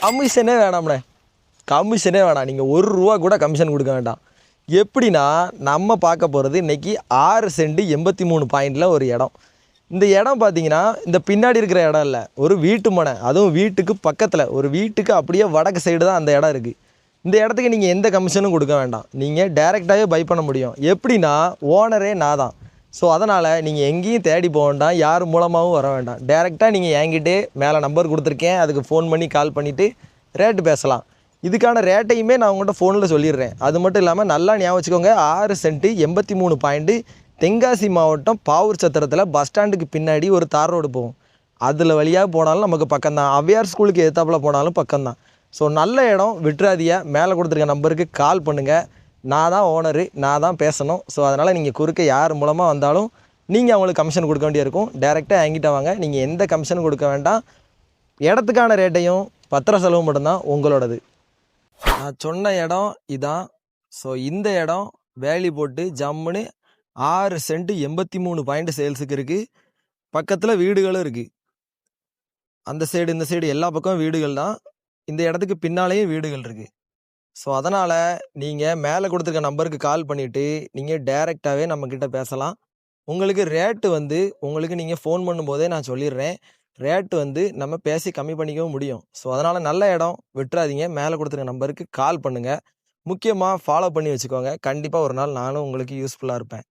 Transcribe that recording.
கமிஷனே வேணாம்ண்ணே, கமிஷனே வேணாம். நீங்கள் ரூபா கூட கமிஷன் கொடுக்க வேண்டாம். எப்படின்னா, நம்ம பார்க்க போகிறது இன்றைக்கி 6 சென்ட் 83 பாயிண்டில் ஒரு இடம். இந்த இடம் பார்த்தீங்கன்னா, இந்த பின்னாடி இருக்கிற இடம் இல்லை, ஒரு வீட்டு மனை. அதுவும் வீட்டுக்கு பக்கத்தில், ஒரு வீட்டுக்கு அப்படியே வடக்கு சைடு தான் அந்த இடம் இருக்குது. இந்த இடத்துக்கு நீங்கள் எந்த கமிஷனும் கொடுக்க வேண்டாம். நீங்கள் டைரெக்டாகவே பை பண்ண முடியும். எப்படின்னா, ஓனரே நான் தான். ஸோ அதனால் நீங்கள் எங்கேயும் தேடி போக வேண்டாம், யார் மூலமாகவும் வர வேண்டாம். டைரெக்டாக நீங்கள் என்கிட்டே மேலே நம்பர் கொடுத்துருக்கேன், அதுக்கு ஃபோன் பண்ணி கால் பண்ணிவிட்டு ரேட்டு பேசலாம். இதுக்கான ரேட்டையுமே நான் உங்கள்கிட்ட ஃபோனில் சொல்லிடுறேன். அது மட்டும் இல்லாமல் நல்லா ஞாபகம் வச்சுக்கோங்க, 6 சென்ட் 83 பாயிண்ட்டு, தென்காசி மாவட்டம் பாவூர் சத்திரத்தில் பஸ் ஸ்டாண்டுக்கு பின்னாடி ஒரு தார் ரோடு போகும். அதில் வழியாக போனாலும் நமக்கு பக்கம்தான். அவ்வையார் ஸ்கூலுக்கு எதிர்த்தாப்புல போனாலும் பக்கம்தான். ஸோ நல்ல இடம் விட்டுறாதீங்க. மேலே கொடுத்துருக்க நம்பருக்கு கால் பண்ணுங்கள். நான் தான் ஓனரு, நான் தான் பேசணும். ஸோ அதனால் நீங்கள் குறுக்க யார் மூலமாக வந்தாலும் நீங்கள் அவங்களுக்கு கமிஷன் கொடுக்க வேண்டியிருக்கும். டேரெக்டாக என்கிட்ட வாங்க, நீங்கள் எந்த கமிஷனும் கொடுக்க வேண்டாம். இடத்துக்கான ரேட்டையும் பத்திர செலவு மட்டும்தான் உங்களோடது. நான் சொன்ன இடம் இதான். ஸோ இந்த இடம் வேலி போட்டு ஜம்முன்னு 6 சென்ட் 83 பாயிண்ட் சேல்ஸுக்கு இருக்குது. பக்கத்தில் வீடுகளும் இருக்குது. அந்த சைடு இந்த சைடு எல்லா பக்கம் வீடுகள் தான். இந்த இடத்துக்கு பின்னாலேயும் வீடுகள் இருக்குது. ஸோ அதனால் நீங்கள் மேலே கொடுத்துருக்க நம்பருக்கு கால் பண்ணிவிட்டு நீங்கள் டைரெக்டாகவே நம்மக்கிட்ட பேசலாம். உங்களுக்கு ரேட்டு உங்களுக்கு நீங்கள் ஃபோன் பண்ணும்போதே நான் சொல்லிடுறேன். ரேட்டு நம்ம பேசி கம்மி பண்ணிக்கவும் முடியும். ஸோ அதனால் நல்ல இடம் விட்டுறாதீங்க. மேலே கொடுத்துருக்க நம்பருக்கு கால் பண்ணுங்கள். முக்கியமாக ஃபாலோ பண்ணி வச்சுக்கோங்க. கண்டிப்பாக ஒரு நாள் நானும் உங்களுக்கு யூஸ்ஃபுல்லாக இருப்பேன்.